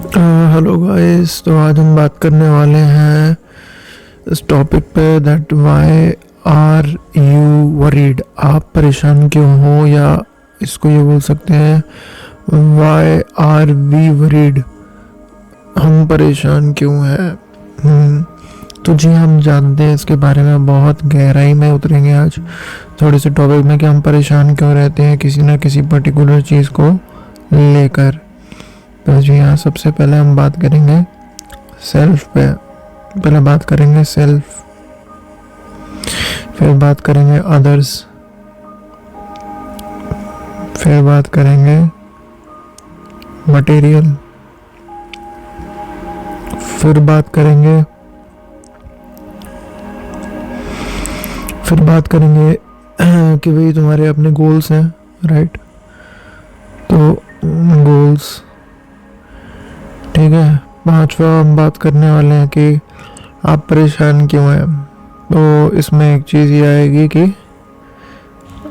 Hello guys. तो आज हम बात करने वाले हैं इस टॉपिक पे that why are you worried. आप परेशान क्यों हो, या इसको ये बोल सकते हैं व्हाई आर वी वरीड, हम परेशान क्यों हैं। तो जी हम जानते हैं इसके बारे में, बहुत गहराई में उतरेंगे आज थोड़े से टॉपिक में कि हम परेशान क्यों रहते हैं किसी ना किसी पर्टिकुलर चीज़ को लेकर। तो जी हाँ, सबसे पहले हम बात करेंगे सेल्फ पे। पहले बात करेंगे सेल्फ, फिर बात करेंगे अदर्स, फिर बात करेंगे मटेरियल, फिर बात करेंगे कि भाई तुम्हारे अपने गोल्स हैं, राइट। तो गोल्स, ठीक है। पांचवा हम बात करने वाले हैं कि आप परेशान क्यों हैं। तो इसमें एक चीज़ ये आएगी कि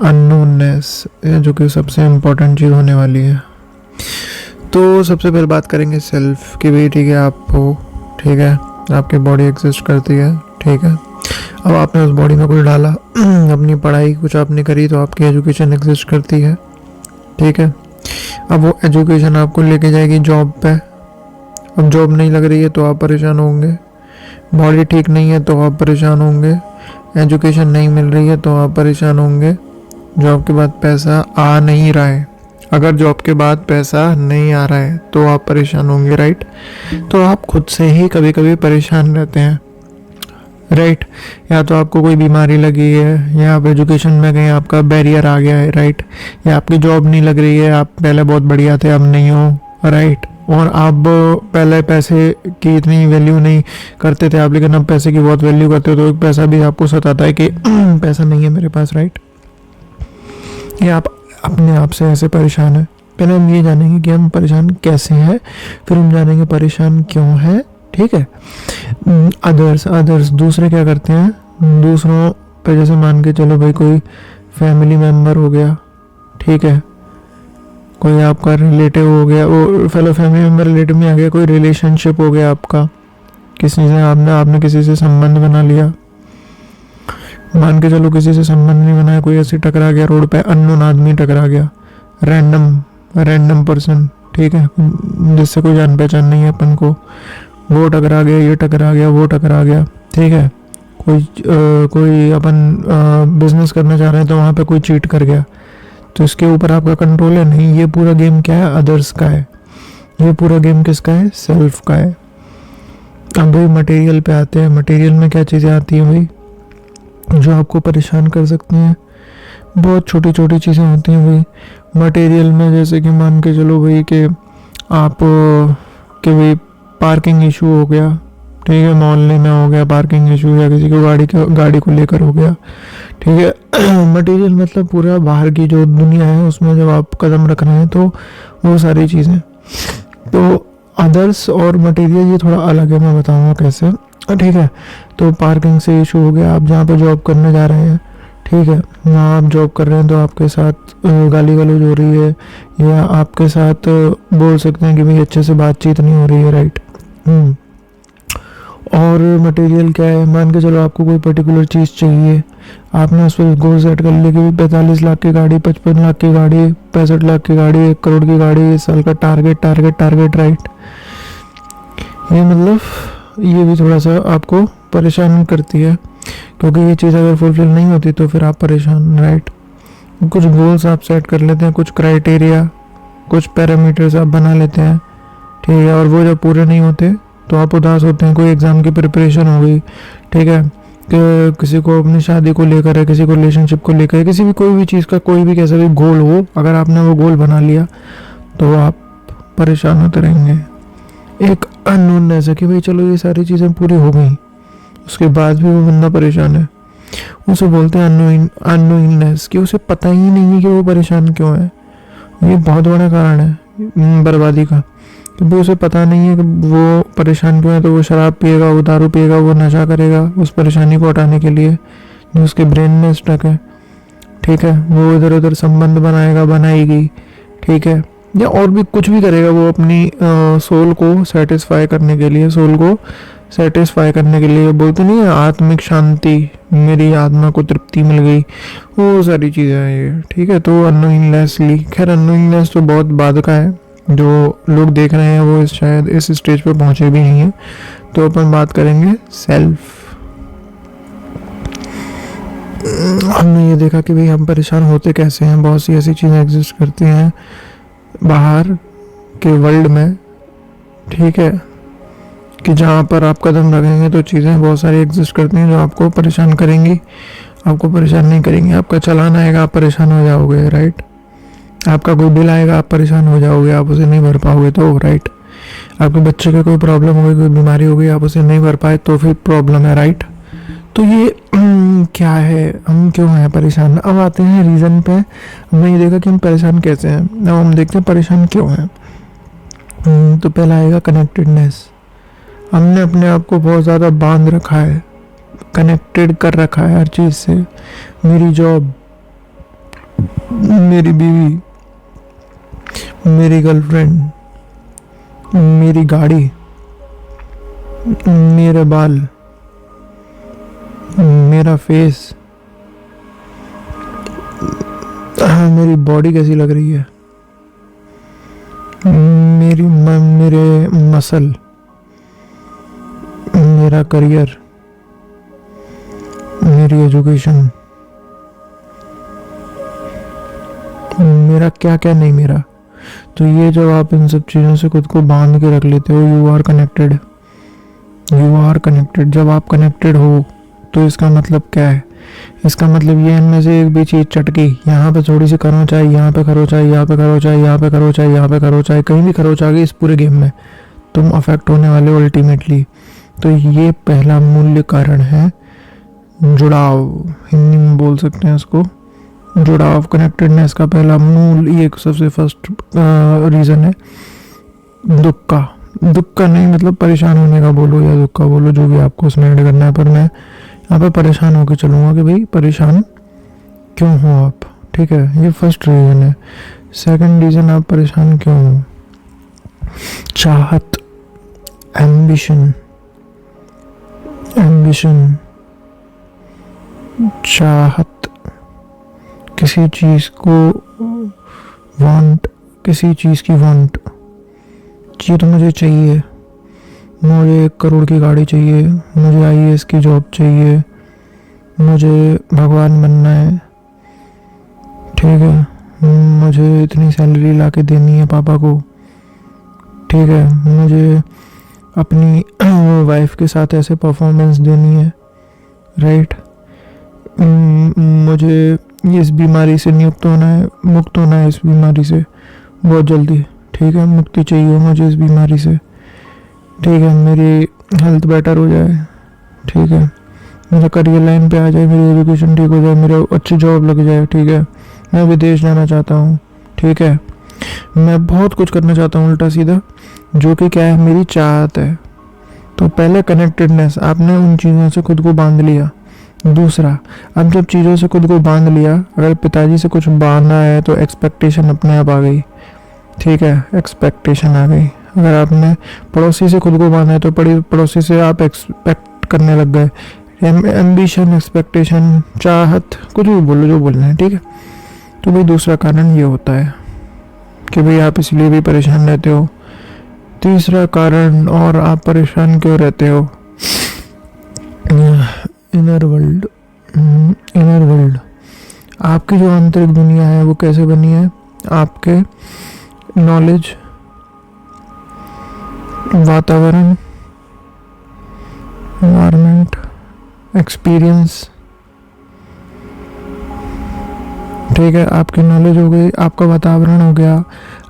अननोननेस, जो कि सबसे इम्पोर्टेंट चीज़ होने वाली है। तो सबसे पहले बात करेंगे सेल्फ की भाई, ठीक है, आप हो, ठीक है, आपकी बॉडी एग्जिस्ट करती है, ठीक है। अब आपने उस बॉडी में कुछ डाला, अपनी पढ़ाई कुछ आपने करी, तो आपकी एजुकेशन एग्जिस्ट करती है, ठीक है। अब वो एजुकेशन आपको लेके जाएगी जॉब पे। अब जॉब नहीं लग रही है तो आप परेशान होंगे, बॉडी ठीक नहीं है तो आप परेशान होंगे, एजुकेशन नहीं मिल रही है तो आप परेशान होंगे, जॉब के बाद पैसा आ नहीं रहा है, अगर जॉब के बाद पैसा नहीं आ रहा है तो आप परेशान होंगे, राइट। तो आप खुद से ही कभी कभी परेशान रहते हैं, राइट। या तो आपको कोई बीमारी लगी है, या आप एजुकेशन में गए, आपका बैरियर आ गया है, राइट। या आपकी जॉब नहीं लग रही है, आप पहले बहुत बढ़िया थे अब नहीं हो, राइट। और आप पहले पैसे की इतनी वैल्यू नहीं करते थे आप, लेकिन अब पैसे की बहुत वैल्यू करते हो, तो एक पैसा भी आपको सताता है कि पैसा नहीं है मेरे पास, राइट। या आप अपने आप से ऐसे परेशान है। पहले हम ये जानेंगे कि हम परेशान कैसे हैं, फिर हम जानेंगे परेशान क्यों है, ठीक है। अदर्स दूसरे क्या करते हैं, दूसरों पे जैसे मान के चलो भाई कोई फैमिली मेम्बर हो गया, ठीक है, कोई आपका रिलेटिव हो गया, वो फेलो फैमिली मेम्बर रिलेटिव में आ गया, कोई रिलेशनशिप हो गया आपका, किसी से आपने किसी से संबंध बना लिया, मान के चलो किसी से संबंध नहीं बनाया, कोई ऐसे टकरा गया रोड पे, अननोन आदमी टकरा गया, रैंडम पर्सन, ठीक है, जिससे कोई जान पहचान नहीं है अपन को, वो टकरा गया, ये टकरा गया, वो टकरा गया, ठीक है। कोई अपन बिजनेस करना चाह रहे हैं तो वहाँ पे कोई चीट कर गया, तो इसके ऊपर आपका कंट्रोल है नहीं। ये पूरा गेम क्या है, अदर्स का है। ये पूरा गेम किसका है, सेल्फ का है। अब भाई मटेरियल पे आते हैं। मटेरियल में क्या चीज़ें आती हैं भाई जो आपको परेशान कर सकती हैं। बहुत छोटी छोटी चीज़ें होती हैं भाई मटेरियल में, जैसे कि मान के चलो भाई कि आप कि भाई पार्किंग इशू हो गया, ठीक है, मोहल्ले में हो गया पार्किंग इशू, या किसी को गाड़ी को लेकर हो गया, ठीक है। मटेरियल मतलब पूरा बाहर की जो दुनिया है उसमें जब आप कदम रख रहे हैं तो वो सारी चीज़ें। तो अदर्स और मटेरियल ये थोड़ा अलग है, मैं बताऊंगा कैसे, ठीक है। तो पार्किंग से इशू हो गया, आप जहाँ पर जॉब करने जा रहे हैं, ठीक है, वहाँ आप जॉब कर रहे हैं तो आपके साथ गाली गलौज हो रही है, या आपके साथ बोल सकते हैं कि भाई अच्छे से बातचीत नहीं हो रही है, राइट। और मटेरियल क्या है, मान के चलो आपको कोई पर्टिकुलर चीज़ चाहिए, आपने उस पर गोल सेट कर लिया कि 45 लाख की गाड़ी, 55 लाख की गाड़ी, 65 लाख की गाड़ी, 1 करोड़ की गाड़ी, इस साल का टारगेट, राइट। ये मतलब ये भी थोड़ा सा आपको परेशान करती है, क्योंकि ये चीज़ अगर फुलफिल नहीं होती तो फिर आप परेशान, राइट। कुछ गोल्स आप सेट कर लेते हैं, कुछ क्राइटेरिया, कुछ पैरामीटर्स आप बना लेते हैं, ठीक है, और वो जब पूरे नहीं होते तो आप उदास होते हैं। कोई एग्ज़ाम की प्रिपरेशन हो गई, ठीक है, कि किसी को अपनी शादी को लेकर है, किसी को रिलेशनशिप को लेकर है, किसी भी कोई भी चीज़ का कोई भी कैसा भी गोल हो, अगर आपने वो गोल बना लिया तो आप परेशान होते रहेंगे। एक अननोननेस है कि भाई चलो ये सारी चीज़ें पूरी हो गई, उसके बाद भी वो बंदा परेशान है, उसे बोलते हैं अननोइंगनेस, कि उसे पता ही नहीं है कि वो परेशान क्यों है। ये बहुत बड़ा कारण है बर्बादी का, क्योंकि उसे पता नहीं है कि वो परेशान क्यों है, तो वो शराब पिएगा, वो दारू पिएगा, वो नशा करेगा उस परेशानी को हटाने के लिए जो उसके ब्रेन में स्टक है, ठीक है। वो इधर उधर संबंध बनाएगा, बनाएगी, ठीक है, या और भी कुछ भी करेगा वो अपनी सोल को सेटिस्फाई करने के लिए, सोल को सेटिस्फाई करने के लिए। बोलते नहीं है आत्मिक शांति, मेरी आत्मा को तृप्ति मिल गई, वो सारी चीज़ें हैं ये, ठीक है। तो अनोइंगनेसली, खैर अनोइंगनेस तो बहुत बाद का है, जो लोग देख रहे हैं वो शायद इस स्टेज पे पहुंचे भी नहीं है। तो अपन बात करेंगे सेल्फ। हमने ये देखा कि भाई हम परेशान होते कैसे हैं, बहुत सी ऐसी चीज़ें एग्जिस्ट करती हैं बाहर के वर्ल्ड में, ठीक है, कि जहाँ पर आप कदम रखेंगे तो चीज़ें बहुत सारी एग्जिस्ट करती हैं जो आपको परेशान करेंगी, आपको परेशान नहीं करेंगी। आपका चलान आएगा आप परेशान हो जाओगे, राइट। आपका कोई बिल आएगा आप परेशान हो जाओगे, आप उसे नहीं भर पाओगे तो, राइट। आपके बच्चे की कोई प्रॉब्लम हो गई, कोई बीमारी हो गई, आप उसे नहीं भर पाए तो फिर प्रॉब्लम है, राइट। तो ये क्या है, हम क्यों हैं परेशान। अब आते हैं रीज़न पे। हमने ये देखा कि हम परेशान कैसे हैं, अब हम देखते हैं परेशान क्यों हैं। तो पहला आएगा कनेक्टेडनेस। हमने अपने आप को बहुत ज़्यादा बांध रखा है, कनेक्टेड कर रखा है हर चीज़ से। मेरी जॉब, मेरी बीवी, मेरी गर्लफ्रेंड, मेरी गाड़ी, मेरे बाल, मेरा फेस, मेरी बॉडी कैसी लग रही है, मेरे मसल, मेरा करियर, मेरी एजुकेशन, मेरा क्या क्या नहीं मेरा। तो ये जब आप इन सब चीज़ों से खुद को बांध के रख लेते हो, you are connected, you are connected. जब आप कनेक्टेड हो तो इसका मतलब क्या है, इसका मतलब ये इनमें से एक भी चीज़ चटकी, यहाँ पे थोड़ी सी खरोच आई, यहाँ पे खरोच आई, यहाँ पे खरोच आई, यहाँ पे खरोच आई, यहाँ पे खरोच आई, कहीं भी खरोच आ गई, इस पूरे गेम में तुम अफेक्ट होने वाले हो अल्टीमेटली। तो ये पहला मूल्य कारण है जुड़ाव, हिंदी में बोल सकते हैं इसको जुड़ाव। कनेक्टेडनेस का पहला मूल, ये सबसे फर्स्ट रीज़न है दुख का। दुख का नहीं मतलब परेशान होने का बोलो या दुख का बोलो, जो भी आपको उसमें ऐड करना है, पर मैं यहाँ पे परेशान होकर चलूँगा कि भाई परेशान क्यों हो आप, ठीक है। ये फर्स्ट रीज़न है। सेकंड रीज़न, आप परेशान क्यों हो, चाहत, एम्बिशन, एम्बिशन, चाहत, किसी चीज़ को वांट, किसी चीज़ की वांट, ये तो मुझे चाहिए, मुझे 1 करोड़ की गाड़ी चाहिए, मुझे IAS की जॉब चाहिए, मुझे भगवान बनना है, ठीक है, मुझे इतनी सैलरी ला के देनी है पापा को, ठीक है, मुझे अपनी वाइफ के साथ ऐसे परफॉर्मेंस देनी है, राइट। मुझे इस बीमारी से मुक्त होना है इस बीमारी से बहुत जल्दी, ठीक है, मुक्ति चाहिए मुझे इस बीमारी से, ठीक है, मेरी हेल्थ बेटर हो जाए, ठीक है, मेरा करियर लाइन पे आ जाए, मेरी एजुकेशन ठीक हो जाए, मेरा अच्छी जॉब लग जाए, ठीक है, मैं विदेश जाना चाहता हूँ, ठीक है, मैं बहुत कुछ करना चाहता हूँ उल्टा सीधा, जो कि क्या है, मेरी चाहत है। तो पहले कनेक्टेडनेस, आपने उन चीज़ों से खुद को बांध लिया। दूसरा, अब जब चीज़ों से खुद को बांध लिया, अगर पिताजी से कुछ बांधा है तो एक्सपेक्टेशन अपने आप आ गई, ठीक है, एक्सपेक्टेशन आ गई। अगर आपने पड़ोसी से खुद को बांधा है तो पड़ोसी से आप एक्सपेक्ट करने लग गए। एम्बिशन, एक्सपेक्टेशन, चाहत, कुछ भी बोलो जो बोलना है, ठीक है। तो भाई दूसरा कारण ये होता है कि भाई आप इसलिए भी परेशान रहते हो। तीसरा कारण, और आप परेशान क्यों रहते हो, इनर वर्ल्ड। इनर वर्ल्ड, आपकी जो आंतरिक दुनिया है वो कैसे बनी है, आपके नॉलेज, वातावरण, एनवायरनमेंट, एक्सपीरियंस, ठीक है, आपकी नॉलेज हो गई, आपका वातावरण हो गया,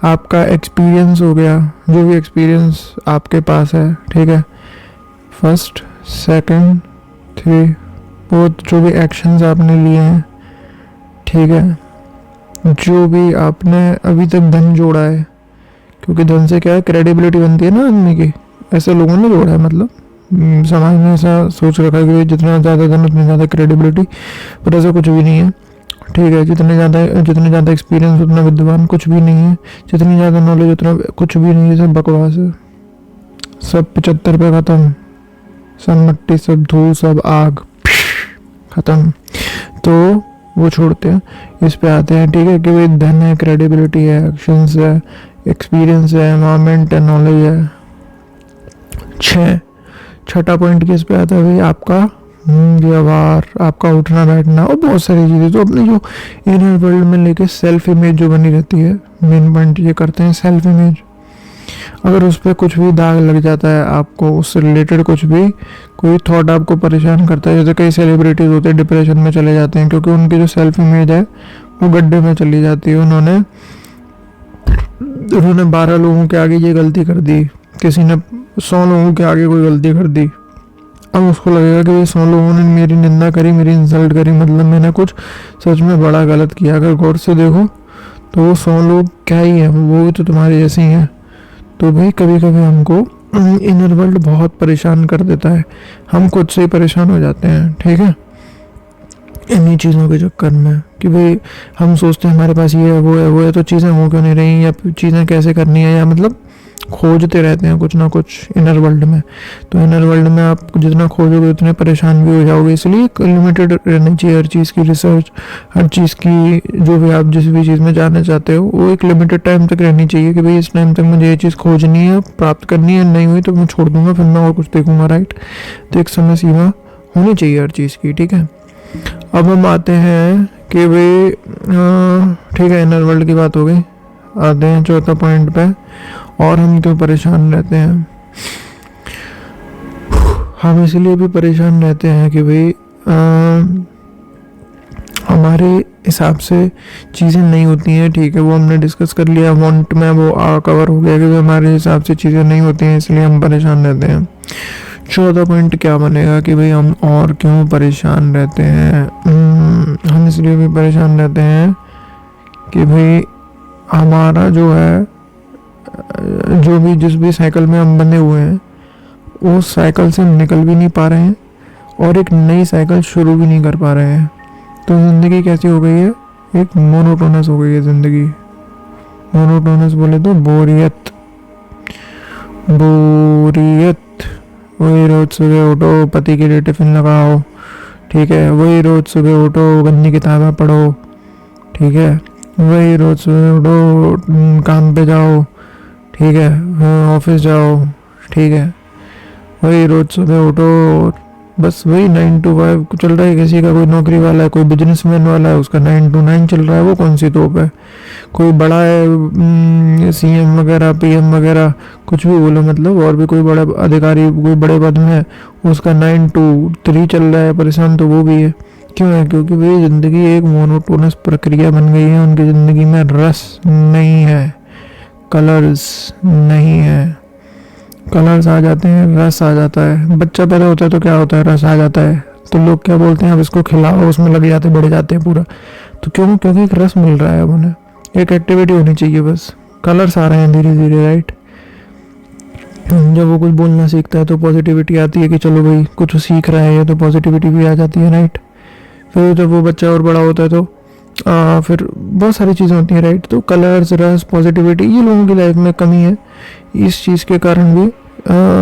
आपका एक्सपीरियंस हो गया, जो भी एक्सपीरियंस आपके पास है, ठीक है, फर्स्ट, सेकंड, 3, 4, जो भी एक्शंस आपने लिए हैं, ठीक है, जो भी आपने अभी तक धन जोड़ा है, क्योंकि धन से क्या है, क्रेडिबिलिटी बनती है ना आदमी की, ऐसे लोगों ने जोड़ा है, मतलब समाज ने ऐसा सोच रखा है कि जितना ज़्यादा धन उतनी ज़्यादा क्रेडिबिलिटी, पर ऐसा कुछ भी नहीं है, ठीक है, जितने ज़्यादा एक्सपीरियंस उतना विद्वान कुछ भी नहीं है, जितनी ज़्यादा नॉलेज उतना कुछ भी नहीं है, सब बकवास है, सब 75 पे ख़त्म, सब मट्टी, सब धूल, सब आग, ख़त्म। तो वो छोड़ते हैं, इस पे आते हैं, ठीक है, कि भाई धन है, क्रेडिबिलिटी है, एक्शंस है, एक्सपीरियंस है, एनवायरमेंट है, नॉलेज है। छठा पॉइंट किस पे आता है भाई, आपका व्यवहार, आपका उठना बैठना और बहुत सारी चीज़ें। तो अपनी जो इनर वर्ल्ड में लेके सेल्फ इमेज जो बनी रहती है, मेन पॉइंट ये करते हैं सेल्फ इमेज। अगर उस पर कुछ भी दाग लग जाता है, आपको उससे रिलेटेड कुछ भी कोई थॉट आपको परेशान करता है, जैसे कई सेलिब्रिटीज होते हैं डिप्रेशन में चले जाते हैं क्योंकि उनकी जो सेल्फ इमेज है वो गड्ढे में चली जाती है। उन्होंने 12 लोगों के आगे ये गलती कर दी, किसी ने 100 लोगों के आगे कोई गलती कर दी, अब उसको लगेगा कि ये 100 लोगों ने मेरी निंदा करी, मेरी इंसल्ट करी, मतलब मैंने कुछ सच में बड़ा गलत किया। अगर गौर से देखो तो वो 100 लोग क्या ही है, वो भी तो तुम्हारे जैसे ही हैं। तो भाई कभी कभी हमको इनर वर्ल्ड बहुत परेशान कर देता है, हम खुद से ही परेशान हो जाते हैं, ठीक है, इन्हीं चीज़ों के चक्कर में कि भाई हम सोचते हैं हमारे पास ये है, वो है, तो चीज़ें हो क्यों नहीं रही, या चीज़ें कैसे करनी है, या मतलब खोजते रहते हैं कुछ ना कुछ इनर वर्ल्ड में। तो इनर वर्ल्ड में आप जितना खोजोगे उतने परेशान भी हो जाओगे, इसलिए लिमिटेड रहनी चाहिए हर चीज़ की रिसर्च, हर चीज़ की जो भी आप जिस भी चीज़ में जानना चाहते हो वो एक लिमिटेड टाइम तक रहनी चाहिए कि भाई इस टाइम तक मुझे ये चीज़ खोजनी है, प्राप्त करनी है, नहीं हुई तो मैं छोड़ दूंगा, फिर मैं और कुछ देखूंगा, राइट। तो एक समय सीमा होनी चाहिए हर चीज़ की, ठीक है। अब हम आते हैं कि भाई ठीक है, इनर वर्ल्ड की बात हो गई, आते हैं चौथा पॉइंट पे, और हम क्यों परेशान रहते हैं। हम इसलिए भी परेशान रहते हैं कि भाई हमारे हिसाब से चीज़ें नहीं होती हैं, ठीक है, वो हमने डिस्कस कर लिया, वांट में वो कवर हो गया कि हमारे हिसाब से चीज़ें नहीं होती हैं, इसलिए हम परेशान रहते हैं। चौथा पॉइंट क्या बनेगा कि भाई हम और क्यों परेशान रहते हैं। हम इसलिए भी परेशान रहते हैं कि भाई हमारा जो है, जो भी जिस भी साइकिल में हम बंधे हुए हैं उस साइकिल से निकल भी नहीं पा रहे हैं और एक नई साइकिल शुरू भी नहीं कर पा रहे हैं। तो ज़िंदगी कैसी हो गई है, एक मोनोटोनस हो गई है ज़िंदगी। मोनोटोनस बोले तो बोरियत, वही रोज़ सुबह उठो, पति के लिए टिफ़िन लगाओ, ठीक है, वही रोज़ सुबह उठो, गंदी किताबें पढ़ो, ठीक है, वही रोज़ सुबह उठो, काम पे जाओ, ठीक है, ऑफिस जाओ, ठीक है, वही रोज़ सुबह उठो, बस वही 9 to 5 चल रहा है। किसी का कोई नौकरी वाला है, कोई बिजनेसमैन वाला है, उसका 9 to 9 चल रहा है, वो कौन सी तोप है। कोई बड़ा है, CM वगैरह, PM वगैरह, कुछ भी बोलो, मतलब और भी कोई बड़ा अधिकारी कोई बड़े पद में है, उसका 9 to 3 चल रहा है, परेशान तो वो भी है। क्यों है, क्योंकि भाई ज़िंदगी एक मोनोटोनस प्रक्रिया बन गई है, उनकी ज़िंदगी में रस नहीं है, कलर्स नहीं है। कलर्स आ जाते हैं, रस आ जाता है। बच्चा पैदा होता है तो क्या होता है, रस आ जाता है, तो लोग क्या बोलते हैं, अब इसको खिलाओ, उसमें लग जाते, बढ़ जाते हैं पूरा। तो क्यों, क्योंकि एक रस मिल रहा है, अब उन्हें एक एक्टिविटी होनी चाहिए, बस कलर्स आ रहे हैं धीरे धीरे, राइट। जब वो कुछ बोलना सीखता है तो पॉजिटिविटी आती है कि चलो भाई कुछ सीख रहा है, तो पॉजिटिविटी भी आ जाती है, राइट। फिर जब वो बच्चा और बड़ा होता है तो फिर बहुत सारी चीज़ें होती हैं, राइट। तो कलर्स, रस, पॉजिटिविटी, ये लोगों की लाइफ में कमी है। इस चीज़ के कारण भी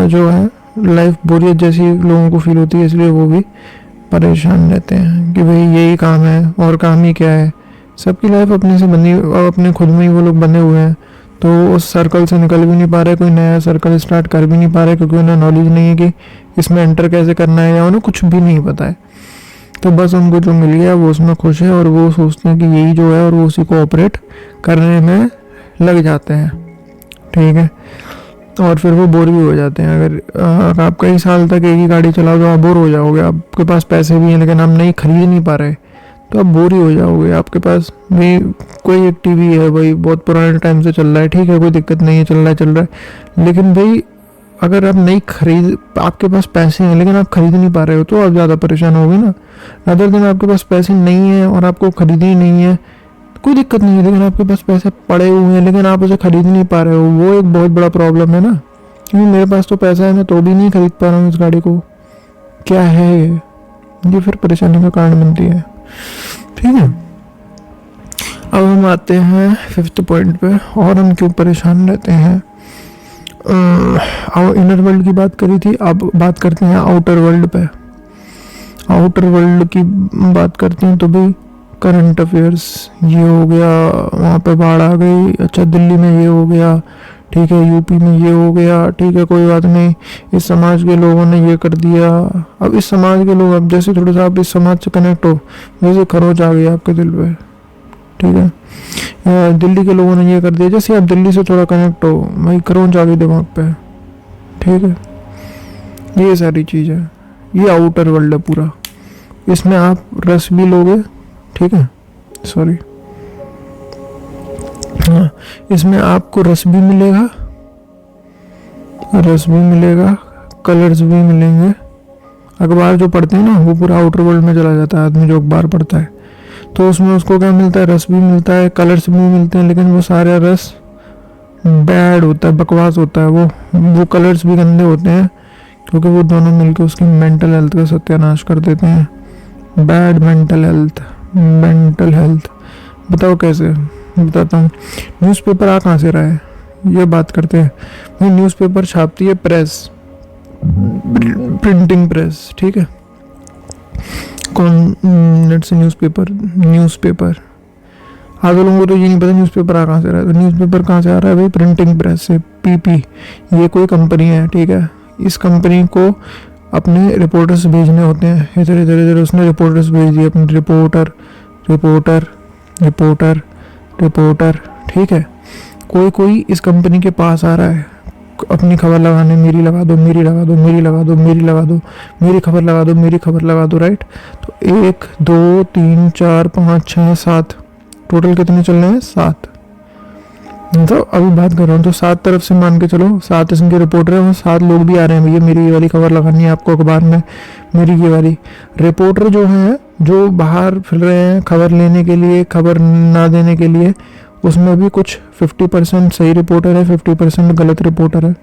जो है लाइफ बोरियत जैसी लोगों को फील होती है, इसलिए वो भी परेशान रहते हैं कि भाई यही काम है और काम ही क्या है। सबकी लाइफ अपने से बनी, अपने खुद में ही वो लोग बने हुए हैं, तो उस सर्कल से निकल भी नहीं पा रहे, कोई नया सर्कल स्टार्ट कर भी नहीं पा रहे, क्योंकि उन्हें नॉलेज नहीं है कि इसमें एंटर कैसे करना है, या उन्हें कुछ भी नहीं पता है। तो बस उनको जो मिल गया वो उसमें खुश है, और वो सोचते हैं कि यही जो है, और वो उसी को ऑपरेट करने में लग जाते हैं, ठीक है। और फिर वो बोर भी हो जाते हैं। अगर आप कई साल तक एक ही गाड़ी चलाओ तो आप बोर हो जाओगे। आपके पास पैसे भी हैं लेकिन आप नहीं खरीद नहीं पा रहे, तो आप बोर ही हो जाओगे। आपके पास भी कोई एक टीवी है भाई, बहुत पुराने टाइम से चल रहा है, ठीक है, कोई दिक्कत नहीं है, चल रहा है, लेकिन भाई अगर आप नहीं खरीद, आपके पास पैसे हैं लेकिन आप खरीद नहीं पा रहे हो, तो आप ज़्यादा परेशान होगे ना। अदर दिन आपके पास पैसे नहीं है और आपको खरीदनी नहीं है, कोई दिक्कत नहीं है, लेकिन आपके पास पैसे पड़े हुए हैं लेकिन आप उसे खरीद नहीं पा रहे हो, वो एक बहुत बड़ा प्रॉब्लम है ना। क्योंकि मेरे पास तो पैसा है, मैं तो भी नहीं खरीद पा रहा हूँ इस गाड़ी को, क्या है ये फिर परेशानी का कारण बनती है, ठीक है। अब हम आते हैं 5th पॉइंट पे, और हम क्यों परेशान रहते हैं। इनर वर्ल्ड की बात करी थी, अब बात करते हैं आउटर वर्ल्ड पे। आउटर वर्ल्ड की बात करते हैं तो भी करंट अफेयर्स, ये हो गया, वहाँ पे बाढ़ आ गई, अच्छा दिल्ली में ये हो गया, ठीक है, यूपी में ये हो गया, ठीक है, कोई बात नहीं, इस समाज के लोगों ने ये कर दिया। अब इस समाज के लोग, अब जैसे थोड़ा सा आप इस समाज से कनेक्ट हो, जैसे खरोच आ गई आपके दिल पे, ठीक है, या दिल्ली के लोगों ने ये कर दिया, जैसे आप दिल्ली से थोड़ा कनेक्ट हो, भाई खरोच आ गई दिमाग पे, ठीक है। ये सारी चीज़ है, ये आउटर वर्ल्ड है पूरा, इसमें आप रस भी लोगे, ठीक है, सॉरी, हाँ, इसमें आपको रस भी मिलेगा, कलर्स भी मिलेंगे। अखबार जो पढ़ते हैं ना, वो पूरा आउटर वर्ल्ड में चला जाता है आदमी जो अखबार पढ़ता है, तो उसमें उसको क्या मिलता है, रस भी मिलता है, कलर्स भी मिलते हैं, लेकिन वो सारा रस बैड होता है, बकवास होता है, वो कलर्स भी गंदे होते हैं, क्योंकि वो दोनों मिलकर उसकी मेंटल हेल्थ का सत्यानाश कर देते हैं। बैड मेंटल हेल्थ, बताओ कैसे, बताता हूँ। न्यूज़पेपर आ कहाँ से रहा है, ये बात करते हैं। भाई न्यूज़पेपर छापती है प्रेस, प्रिंटिंग प्रेस, ठीक है, कौन लेट्स से न्यूज़पेपर। आधे लोगों को तो ये नहीं पता न्यूज़पेपर आ कहाँ से रहा है। तो न्यूज़पेपर कहाँ से आ रहा है भाई, प्रिंटिंग प्रेस से, पीपी, ये कोई कंपनी है, ठीक है, इस कंपनी को अपने रिपोर्टर्स भेजने होते हैं, इधर इधर इधर, उसने रिपोर्टर्स भेज दिए, अपने रिपोर्टर, ठीक है। कोई इस कंपनी के पास आ रहा है अपनी खबर लगाने, मेरी लगा दो, मेरी खबर लगा दो, राइट। तो 1 2 3 4 5 6 7, टोटल कितने चल रहे हैं, 7। तो अभी बात कर रहा हूँ, तो 7 तरफ से मान के चलो, 7 इसके रिपोर्टर हैं, 7 लोग भी आ रहे हैं, भैया मेरी ये वाली खबर लगानी है आपको अखबार में, मेरी ये वाली। रिपोर्टर जो हैं, जो बाहर फिर रहे हैं खबर लेने के लिए, खबर ना देने के लिए, उसमें भी कुछ 50% सही रिपोर्टर है, 50% गलत रिपोर्टर है।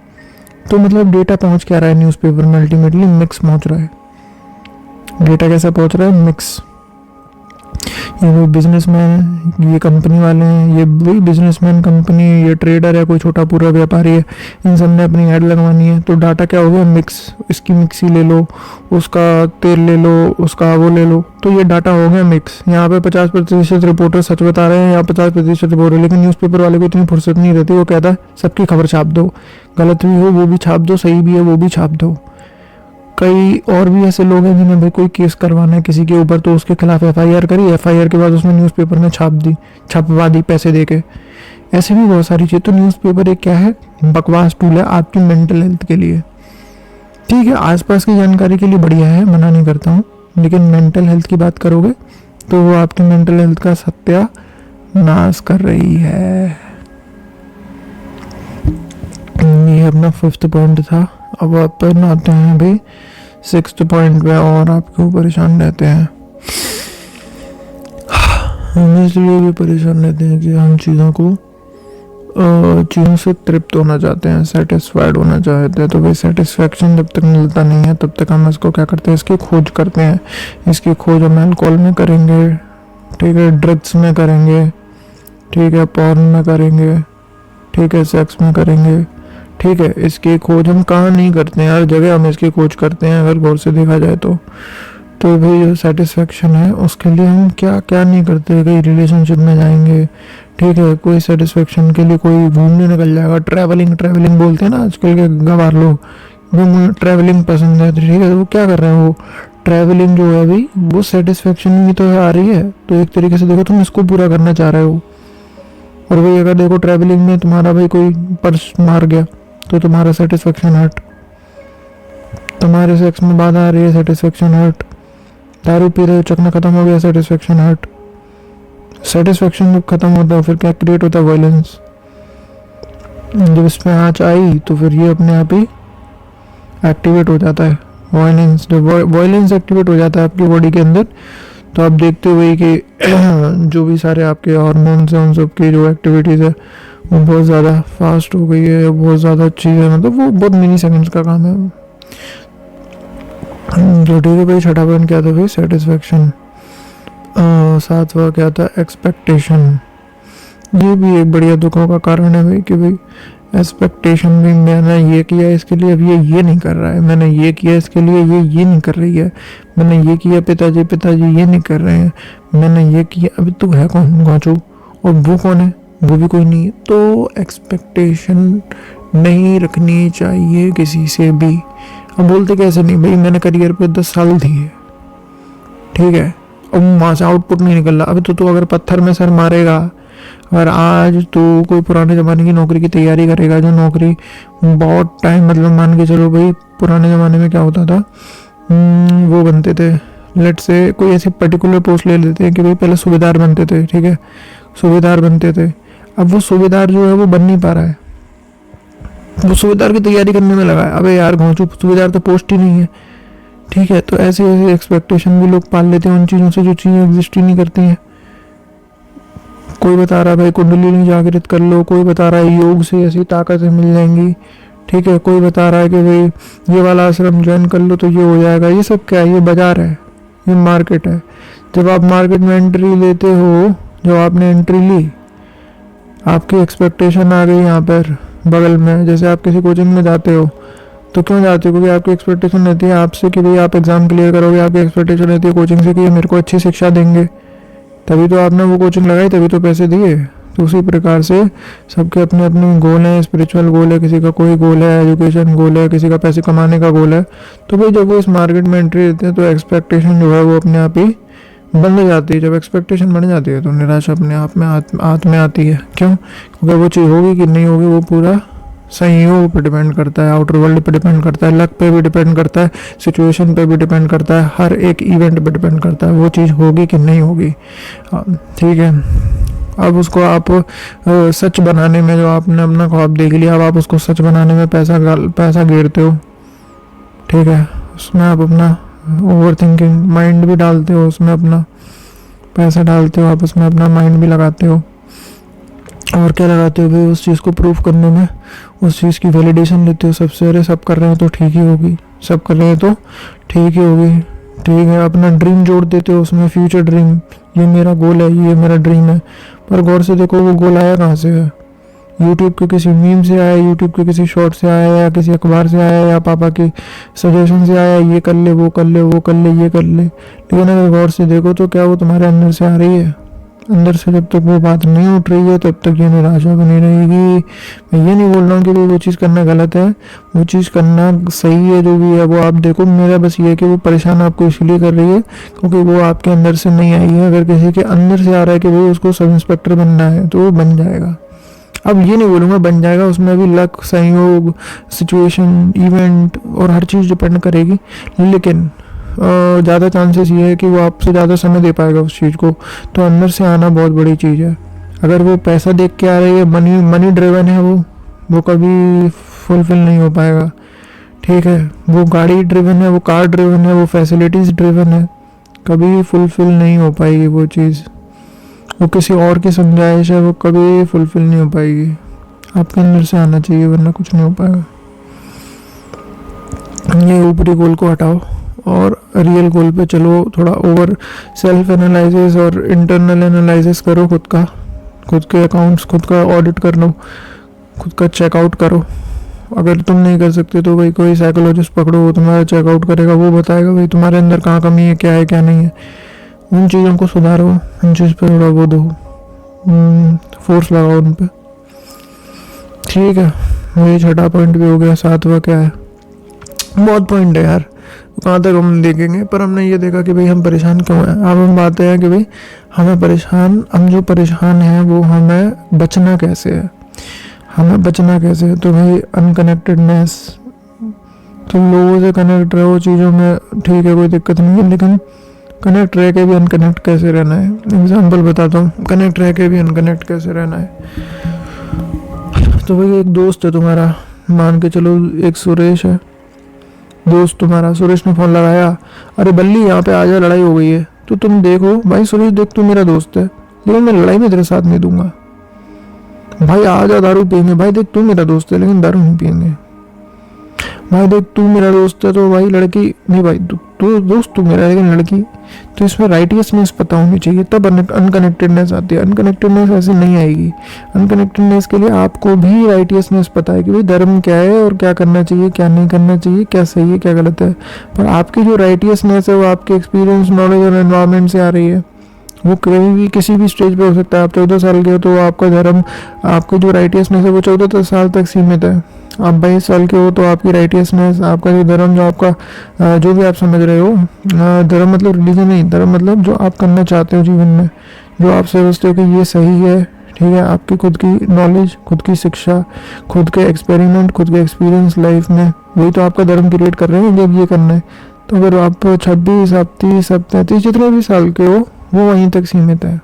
तो मतलब डेटा पहुंच क्या रहा है न्यूज़पेपर में, अल्टीमेटली मिक्स पहुंच रहा है। डेटा कैसा पहुंच रहा है, मिक्स। ये वही बिजनेसमैन है, ये कंपनी वाले हैं, ये वही बिजनेसमैन, कंपनी, ये ट्रेडर है, कोई छोटा पूरा व्यापारी है, इन सब ने अपनी ऐड लगवानी है। तो डाटा क्या हो गया, मिक्स। इसकी मिक्सी ले लो, उसका तेल ले लो, उसका वो ले लो, तो ये डाटा हो गया मिक्स। यहाँ पे 50% रिपोर्टर सच बता रहे हैं, यहाँ 50% रिपोर्टर, लेकिन न्यूज़पेपर वाले को इतनी फुर्सत नहीं रहती, वो कहता है सबकी खबर छाप दो, गलत भी हो वो भी छाप दो, सही भी है वो भी छाप दो। कई और भी ऐसे लोग हैं जिन्हें भाई कोई केस करवाना है किसी के ऊपर, तो उसके खिलाफ एफआईआर करी, एफआईआर के बाद उसने न्यूज़पेपर में छपवा दी पैसे देके। ऐसे भी बहुत सारी चीज़। तो न्यूज़पेपर एक क्या है, बकवास टूल है आपकी मेंटल हेल्थ के लिए, ठीक है, आसपास की जानकारी के लिए बढ़िया है, मना नहीं करता हूँ, लेकिन मेंटल हेल्थ की बात करोगे तो वो आपकी मेंटल हेल्थ का सत्यानाश कर रही है। ये अपना 5th पॉइंट था। अब अपन आते हैं भाई 6th पॉइंट पे, और आप क्यों परेशान रहते हैं। हम इसलिए भी परेशान रहते हैं कि हम चीज़ों से तृप्त होना चाहते हैं, सेटिस्फाइड होना चाहते हैं। तो भाई सेटिस्फैक्शन जब तक मिलता नहीं है तब तक हम इसको क्या करते हैं, इसकी खोज करते हैं। इसकी खोज हम अल्कोहल में करेंगे, ठीक है, ड्रग्स में करेंगे, ठीक है, पॉर्न में करेंगे, ठीक है, सेक्स में करेंगे, ठीक है। इसकी खोज हम कहाँ नहीं करते हैं, हर जगह हम इसकी खोज करते हैं अगर गौर से देखा जाए तो। तो भाई जो सेटिस्फेक्शन है उसके लिए हम क्या क्या नहीं करते, कहीं रिलेशनशिप में जाएंगे, ठीक है, कोई सेटिस्फेक्शन के लिए कोई घूमने निकल जाएगा, ट्रैवलिंग बोलते हैं ना आजकल के गंवार लोग, वो ट्रैवलिंग पसंद है, ठीक है, वो क्या कर रहे हैं, वो ट्रैवलिंग जो है भाई वो सेटिस्फेक्शन भी तो आ रही है। तो एक तरीके से देखो तुम इसको पूरा करना चाह रहे हो। और भाई अगर देखो ट्रैवलिंग में तुम्हारा भाई कोई पर्स मार गया तो तुम्हारा सेटिस्फेक्शन हर्ट, तुम्हारे सेक्स में बाधा आ रही है, सेटिस्फेक्शन हर्ट, दारू पी रहे हो चखना खत्म हो गया, सेटिस्फेक्शन हर्ट। सेटिस्फेक्शन जब खत्म होता है फिर क्या क्रिएट होता है, वायलेंस। जब इसमें आँच आई तो फिर ये अपने आप ही एक्टिवेट हो जाता है, वायलेंस। जब वायलेंस एक्टिवेट हो जाता है आपकी बॉडी के अंदर, तो आप देखते हुए कि जो भी सारे आपके हार्मोन्स हैं उन सब की जो एक्टिविटीज़ है वो बहुत ज़्यादा फास्ट हो गई है, बहुत ज़्यादा अच्छी है, मतलब वो बहुत मिनी सेकंड्स का काम है। तो ठीक है भाई, 6वां पॉइंट क्या था भाई, सेटिस्फेक्शन। 7वां क्या था, एक्सपेक्टेशन। ये भी एक बढ़िया दुखों का कारण है भाई कि भाई एक्सपेक्टेशन भी, मैंने ये किया इसके लिए, अब ये नहीं कर रहा है, मैंने ये किया इसके लिए, ये नहीं कर रही है, मैंने ये किया पिताजी ये नहीं कर रहे हैं, मैंने ये किया, अभी तू है कौन गांचू, और वो कौन है, वो भी कोई नहीं है। तो एक्सपेक्टेशन नहीं रखनी चाहिए किसी से भी। अब बोलते कैसे नहीं भाई, मैंने करियर पे 10 साल दिए, ठीक है, अब वहाँ से आउटपुट नहीं निकल रहा, अभी तो तू अगर पत्थर में सर मारेगा, और आज तू कोई पुराने ज़माने की नौकरी की तैयारी करेगा, जो नौकरी बहुत टाइम, मतलब मान के चलो भाई पुराने ज़माने में क्या होता था, वो बनते थे, लेट से कोई ऐसी पर्टिकुलर पोस्ट ले लेते हैं कि भाई पहले सूबेदार बनते थे, ठीक है, सूबेदार बनते थे, अब वो सूबेदार जो है वो बन नहीं पा रहा है, वो सूबेदार की तैयारी करने में लगा है, अबे यार घोंचू सूबेदार तो पोस्ट ही नहीं है, ठीक है। तो ऐसे ऐसे एक्सपेक्टेशन भी लोग पाल लेते हैं उन चीज़ों से जो चीज़ें एग्जिस्ट ही नहीं करती हैं। कोई बता रहा है भाई कुंडलिनी जागृत कर लो, कोई बता रहा है योग से ऐसी ताकतें मिल जाएंगी, ठीक है, कोई बता रहा है कि भाई ये वाला आश्रम ज्वाइन कर लो तो ये हो जाएगा। ये सब क्या है, ये बाजार है, ये मार्केट है। जब आप मार्केट में एंट्री लेते हो, जब आपने एंट्री ली, आपकी एक्सपेक्टेशन आ गई यहाँ पर बगल में, जैसे आप किसी कोचिंग में जाते हो तो क्यों जाते हो, क्योंकि आपकी एक्सपेक्टेशन रहती है आपसे कि भाई आप एग्ज़ाम क्लियर करोगे, आपकी एक्सपेक्टेशन रहती है कोचिंग से कि ये मेरे को अच्छी शिक्षा देंगे, तभी तो आपने वो कोचिंग लगाई, तभी तो पैसे दिए। तो उसी प्रकार से सबके अपने अपने गोल हैं, स्पिरिचुअल गोल है, किसी का कोई गोल है, एजुकेशन गोल है, किसी का पैसे कमाने का गोल है। तो भाई जब वो इस मार्केट में एंट्री देते हैं तो एक्सपेक्टेशन जो है वो अपने आप ही बन जाती है। जब एक्सपेक्टेशन बन जाती है तो निराशा अपने आप में हाथ में आती है। क्यों? क्योंकि वो चीज़ होगी कि नहीं होगी वो पूरा संयोग पे डिपेंड करता है, आउटर वर्ल्ड पे डिपेंड करता है, लक पे भी डिपेंड करता है, सिचुएशन पे भी डिपेंड करता है, हर एक इवेंट पे डिपेंड करता है वो चीज़ होगी कि नहीं होगी। ठीक है, अब उसको आप सच बनाने में, जो आपने अपना ख्वाब देख लिया, अब आप उसको सच बनाने में पैसा घेरते हो, ठीक है, उसमें आप अपना ओवर थिंकिंग माइंड भी डालते हो, उसमें अपना पैसा डालते हो, आप उसमें अपना माइंड भी लगाते हो। और क्या लगाते हो भाई, उस चीज़ को प्रूफ करने में, उस चीज़ की वैलिडेशन लेते हो सबसे, अरे सब कर रहे हैं तो ठीक ही होगी, सब कर रहे हैं तो ठीक ही होगी, ठीक है। अपना ड्रीम जोड़ देते हो उसमें, फ्यूचर ड्रीम, ये मेरा गोल है, ये मेरा ड्रीम है। पर गौर से देखो वो गोल आया कहाँ से है? यूट्यूब के किसी मीम से आया, यूट्यूब के किसी शॉर्ट से आया, या किसी अखबार से आया, या पापा के सजेशन से आया, ये कर ले, वो कर ले, वो कर ले, ये कर ले। लेकिन अगर गौर से देखो तो क्या वो तुम्हारे अंदर से आ रही है? अंदर से जब तक वो बात नहीं उठ रही है तब तक ये निराशा बनी रहेगी। मैं ये नहीं बोल रहा हूँ कि वो चीज़ करना गलत है, वो चीज़ करना सही है, जो भी है वो आप देखो। मेरा बस ये है कि वो परेशान आपको इसलिए कर रही है क्योंकि वो आपके अंदर से नहीं आई है। अगर किसी के अंदर से आ रहा है कि वो उसको सब इंस्पेक्टर बनना है तो वो बन जाएगा। अब ये नहीं बोलूँगा बन जाएगा, उसमें भी लक, संयोग, सिचुएशन, इवेंट और हर चीज़ डिपेंड करेगी, लेकिन ज़्यादा चांसेस ये है कि वो आपसे ज़्यादा समय दे पाएगा उस चीज़ को। तो अंदर से आना बहुत बड़ी चीज़ है। अगर वो पैसा देख के आ रही है, मनी ड्रिवन है, वो कभी फुलफिल नहीं हो पाएगा, ठीक है। वो गाड़ी ड्रिवन है, वो कार ड्रिवन है, वो फैसिलिटीज़ ड्रिवन है, कभी फुलफिल नहीं हो पाएगी वो चीज़। वो किसी और की समझाइश है, वो कभी फुलफिल नहीं हो पाएगी। आपके अंदर से आना चाहिए, वरना कुछ नहीं हो पाएगा। ये ऊपरी गोल को हटाओ और रियल गोल पे चलो। थोड़ा ओवर सेल्फ एनालिसिस और इंटरनल एनालिसिस करो, खुद के अकाउंट्स खुद का ऑडिट कर लो, खुद का चेकआउट करो। अगर तुम नहीं कर सकते तो भाई कोई साइकोलॉजिस्ट पकड़ो, वो तुम्हारा चेकआउट करेगा, वो बताएगा भाई तुम्हारे अंदर कहाँ कमी है, क्या नहीं है। उन चीज़ों को सुधारो, उन चीज़ पर थोड़ा वो दो, फोर्स लगाओ उन पर, ठीक है। वही 6वां पॉइंट भी हो गया। 7वां क्या है? बहुत पॉइंट है यार, कहाँ तक हम देखेंगे, पर हमने ये देखा कि भाई हम परेशान क्यों हैं। अब हम बात है कि भाई हम जो परेशान हैं वो हमें बचना कैसे है, हमें बचना कैसे है। तो भाई अनकनेक्टेडनेस, तो लोगों से कनेक्ट रहो, चीज़ों में ठीक है कोई दिक्कत नहीं है, लेकिन कनेक्ट रह के भी अनकनेक्ट कैसे रहना है। एग्जाम्पल बताता हूँ, कनेक्ट रह के भी अनकनेक्ट कैसे रहना है। तो भाई एक दोस्त है तुम्हारा, मान के चलो एक सुरेश है दोस्त तुम्हारा। सुरेश ने फ़ोन लगाया, अरे बल्ली यहाँ पे आ जा, लड़ाई हो गई है। तो तुम देखो भाई सुरेश, देख तू मेरा दोस्त है लेकिन मैं लड़ाई में तेरे साथ नहीं दूंगा। भाई आ जा दारू पियेंगे, भाई देख तू मेरा दोस्त है लेकिन दारू नहीं पियेंगे। भाई देख, तू मेरा दोस्त है तो भाई लड़की नहीं, भाई तू दोस्त तू मेरा, लेकिन लड़की तो इसमें राइटियसनेस पता होनी चाहिए, तब अनकनेक्टेडनेस आती है। अनकनेक्टेडनेस ऐसे नहीं आएगी। अनकनेक्टेडनेस के लिए आपको भी राइटियसनेस पता है कि भाई धर्म क्या है और क्या करना चाहिए, क्या नहीं करना चाहिए, क्या सही है, क्या गलत है। पर आपकी जो राइटियसनेस है वो आपके एक्सपीरियंस, नॉलेज और एनवायरनमेंट से आ रही है। वो कहीं भी किसी भी स्टेज पे हो सकता है। आप 14 साल के हो तो आपका धर्म, आपकी जो राइटियसनेस है वो 14 साल तक सीमित है। आप 22 साल के हो तो आपकी राइटियसनेस, आपका जो धर्म, जो आपका जो भी आप समझ रहे हो, धर्म मतलब रिलीजन नहीं, धर्म मतलब जो आप करना चाहते हो जीवन में, जो आप समझते हो कि ये सही है, ठीक है, आपकी खुद की नॉलेज, खुद की शिक्षा, खुद के एक्सपेरिमेंट, खुद के एक्सपीरियंस लाइफ में, वही तो आपका धर्म क्रिएट कर रहे हैं जब ये करना है। तो अगर आप 26, 30, 37, जितने भी साल के हो, वो वहीं तक सीमित है।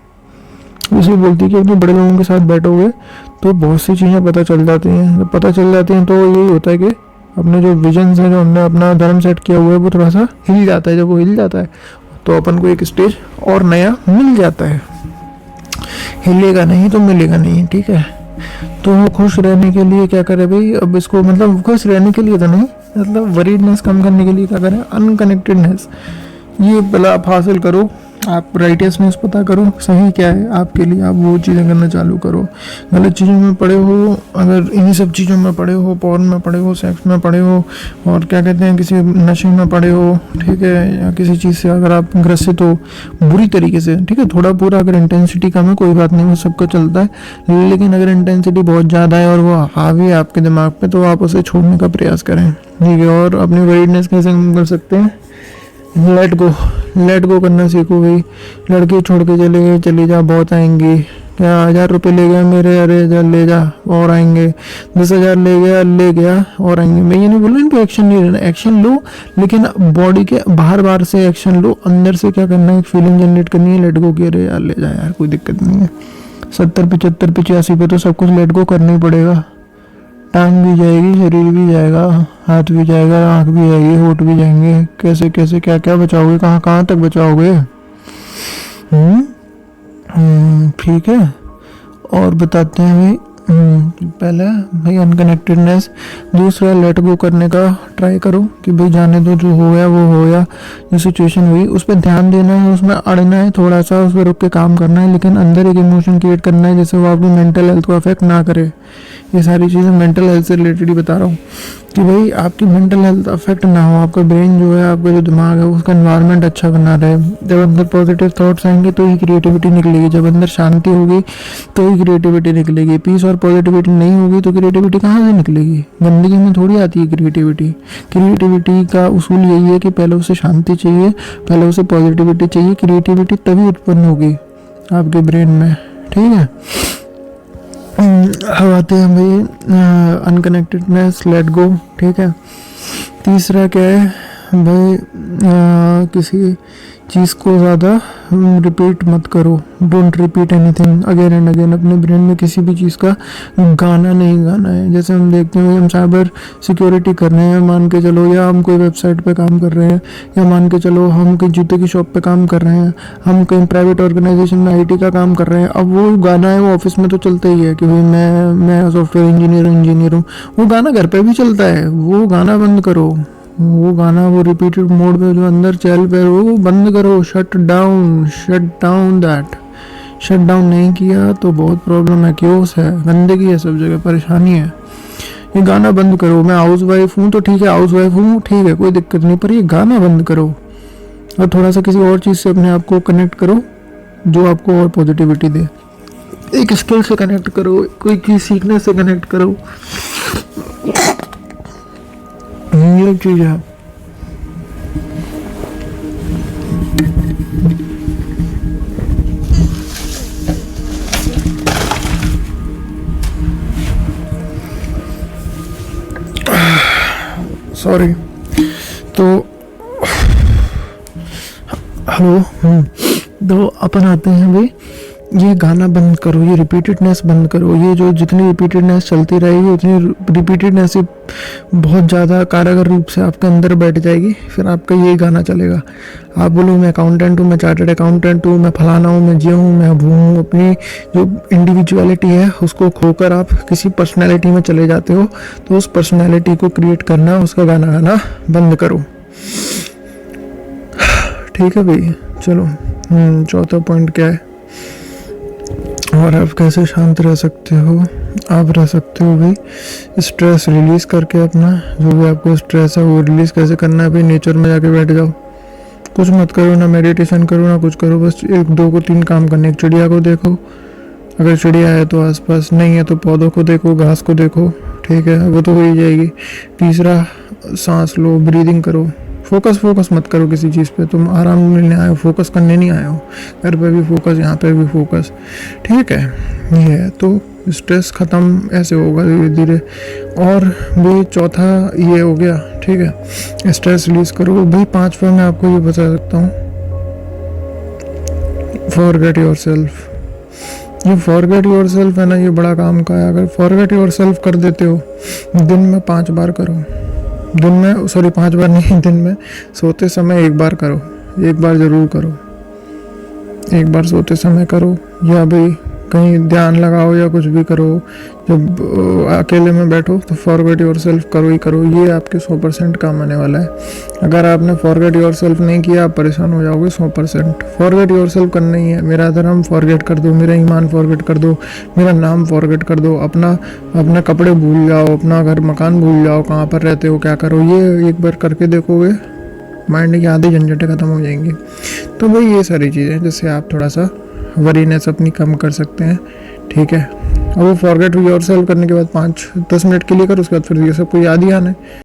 इसलिए बोलती है कि अपने बड़े लोगों के साथ बैठोगे तो बहुत सी चीज़ें पता चल जाती हैं। जब पता चल जाती हैं तो यही होता है कि अपने जो विजन्स हैं, जो हमने अपना धर्म सेट किया हुआ है, वो थोड़ा सा हिल जाता है। जब वो हिल जाता है तो अपन को एक स्टेज और नया मिल जाता है। हिलेगा नहीं तो मिलेगा नहीं, ठीक है। तो खुश रहने के लिए क्या करें भाई, अब इसको मतलब खुश रहने के लिए तो नहीं, मतलब वरीडनेस कम करने के लिए क्या करें, अनकनेक्टेडनेस ये पहला आप हासिल करो। आप राइटियसनेस पता करो सही क्या है आपके लिए, आप वो चीज़ें करना चालू करो। गलत चीज़ों में पड़े हो, अगर इन्हीं सब चीज़ों में पड़े हो, पॉर्न में पड़े हो, सेक्स में पड़े हो, और क्या कहते हैं किसी नशे में पड़े हो, ठीक है, या किसी चीज़ से अगर आप ग्रसित हो बुरी तरीके से, ठीक है, थोड़ा पूरा अगर इंटेंसिटी कम है कोई बात नहीं, वो सबका चलता है। लेकिन अगर इंटेंसिटी बहुत ज़्यादा है और वो हावी है आपके दिमाग पे, तो आप उसे छोड़ने का प्रयास करें, ठीक है। और अपनी वरीडनेस कैसे कम कर सकते हैं, लेट गो करना सीखो भाई। लड़के छोड़ के चले गए, चली जा, बहुत आएंगी। क्या 1000 रुपये ले गया मेरे, अरे जा ले जा, और आएंगे। 10,000 ले गया, ले गया, और आएंगे। मैं ये नहीं बोल रहा इनको एक्शन नहीं लेना, एक्शन लो, लेकिन बॉडी के बाहर से एक्शन लो। अंदर से क्या करना है, एक फीलिंग जनरेट करनी है, लेट गो की, अरे यार ले जा यार, कोई दिक्कत नहीं है। 70, 75, 85 पे तो सब कुछ लेट गो करना ही पड़ेगा। टांग भी जाएगी, शरीर भी जाएगा, हाथ भी जाएगा, आँख भी जाएगी, होठ भी जाएंगे। कैसे कैसे क्या क्या बचाओगे, कहाँ कहाँ तक बचाओगे? ठीक है। और बताते हैं भाई, पहले भाई अनकनेक्टेडनेस, दूसरा लेट गो करने का ट्राई करो कि भाई जाने दो, जो हो गया वो हो गया, जो सिचुएशन हुई उस पर ध्यान देना है, उसमें अड़ना है, थोड़ा सा उस पर रुक के काम करना है, लेकिन अंदर एक इमोशन क्रिएट करना है जैसे वो आपकी मेंटल हेल्थ को अफेक्ट ना करे। ये सारी चीज़ें मेंटल हेल्थ से रिलेटेड ही बता रहा हूँ कि भाई आपकी मेंटल हेल्थ अफेक्ट ना हो, आपका ब्रेन जो है, आपका जो दिमाग है, उसका एनवायरनमेंट अच्छा बना रहे। जब अंदर पॉजिटिव थॉट्स आएंगे तो ही क्रिएटिविटी निकलेगी, जब अंदर शांति होगी तो ही क्रिएटिविटी निकलेगी। पीस और पॉजिटिविटी नहीं होगी तो क्रिएटिविटी कहाँ से निकलेगी? गंदगी में थोड़ी आती है क्रिएटिविटी। क्रिएटिविटी का उसूल यही है कि पहले उसे शांति चाहिए, पहले उसे पॉजिटिविटी चाहिए, क्रिएटिविटी तभी उत्पन्न होगी आपके ब्रेन में, ठीक है। अब आते हैं भाई अनकनेक्टेडनेस, लेट गो, ठीक है। तीसरा क्या है भाई, किसी चीज़ को ज़्यादा रिपीट मत करो। Don't repeat anything again and again. अपने ब्रेन में किसी भी चीज़ का गाना नहीं गाना है। जैसे हम देखते हैं हम साइबर सिक्योरिटी कर रहे हैं, मान के चलो, या हम कोई वेबसाइट पे काम कर रहे हैं, या मान के चलो हम कोई जूते की शॉप पे काम कर रहे हैं, हम कहीं प्राइवेट ऑर्गेनाइजेशन में IT का काम कर रहे हैं। अब वो गाना है वो ऑफिस में तो चलता ही है कि भाई मैं सॉफ्टवेयर इंजीनियर हूँ। वो गाना घर पे भी चलता है, वो गाना बंद करो। वो गाना, वो रिपीटेड मोड में जो अंदर चल पे वो बंद करो। Shut down that. Shut down नहीं किया तो बहुत प्रॉब्लम है, क्योस है, गंदगी है, सब जगह परेशानी है। ये गाना बंद करो। मैं हाउस वाइफ हूँ तो ठीक है, हाउस वाइफ हूँ ठीक है, कोई दिक्कत नहीं, पर ये गाना बंद करो और थोड़ा सा किसी और चीज़ से अपने आप को कनेक्ट करो जो आपको और पॉजिटिविटी दे। एक स्किल से कनेक्ट करो, कोई चीज़ सीखने से कनेक्ट करो, ये चीज़ है। सॉरी। तो हेलो। तो अपन आते हैं भाई ये गाना बंद करो, ये रिपीटेडनेस बंद करो। ये जो जितनी रिपीटेडनेस चलती रहेगी उतनी रिपीटेडनेस ही बहुत ज़्यादा कारगर रूप से आपके अंदर बैठ जाएगी। फिर आपका यही गाना चलेगा। आप बोलो मैं अकाउंटेंट हूँ, मैं चार्टर्ड अकाउंटेंट हूँ, मैं फलाना हूँ, मैं ये हूँ, मैं वो हूँ। अपनी जो इंडिविजुअलिटी है उसको खोकर आप किसी पर्सनैलिटी में चले जाते हो, तो उस पर्सनैलिटी को क्रिएट करना, उसका गाना गाना बंद करो। ठीक है भाई, चलो। चौथा पॉइंट क्या है, और आप कैसे शांत रह सकते हो? आप रह सकते हो भाई स्ट्रेस रिलीज़ करके। अपना जो भी आपको स्ट्रेस है वो रिलीज़ कैसे करना है भाई? नेचर में जाके बैठ जाओ, कुछ मत करो, ना मेडिटेशन करो ना कुछ करो, बस एक दो को तीन काम करने। एक चिड़िया को देखो, अगर चिड़िया है तो आसपास, नहीं है तो पौधों को देखो, घास को देखो, ठीक है, वो तो हो ही जाएगी। तीसरा, सांस लो, ब्रीदिंग करो। फोकस मत करो किसी चीज़ पे, तुम आराम लेने आए हो, फोकस करने नहीं आए हो। घर पे भी फोकस, यहाँ पे भी फोकस, ठीक है। ये है तो स्ट्रेस ख़त्म ऐसे होगा धीरे धीरे। और भी चौथा ये हो गया, ठीक है, स्ट्रेस रिलीज करो भाई। पांचवा मैं आपको ये बता सकता हूँ, फॉरगेट योर सेल्फ। ये फॉरगेट योर सेल्फ है ना, ये बड़ा काम का है। अगर फॉरगेट योर सेल्फ कर देते हो, दिन में 5 बार करो। दिन में, सॉरी 5 बार नहीं, दिन में सोते समय 1 बार करो, 1 बार ज़रूर करो। 1 बार सोते समय करो, या भाई कहीं ध्यान लगाओ या कुछ भी करो। जब अकेले में बैठो तो फॉरगेट योर सेल्फ करो ही करो। ये आपके 100% काम आने वाला है। अगर आपने फॉरगेट योर सेल्फ नहीं किया, आप परेशान हो जाओगे 100%। फॉरगेट योर सेल्फ करना ही है। मेरा धर्म फॉरगेट कर दो, मेरा ईमान फॉरगेट कर दो, मेरा नाम फॉरगेट कर दो, अपना कपड़े भूल जाओ, अपना घर मकान भूल जाओ, कहाँ पर रहते हो, क्या करो। ये एक बार करके देखोगे, माइंड की आधी झंझटें खत्म हो जाएंगी। तो भाई ये सारी चीज़ें जिससे आप थोड़ा सा वरीनेस अपनी कम कर सकते हैं, ठीक है। और वो फॉरगेट योरसेल्फ करने के बाद 5-10 मिनट के लिए करो, उसके बाद फिर ये सबको याद ही आना है।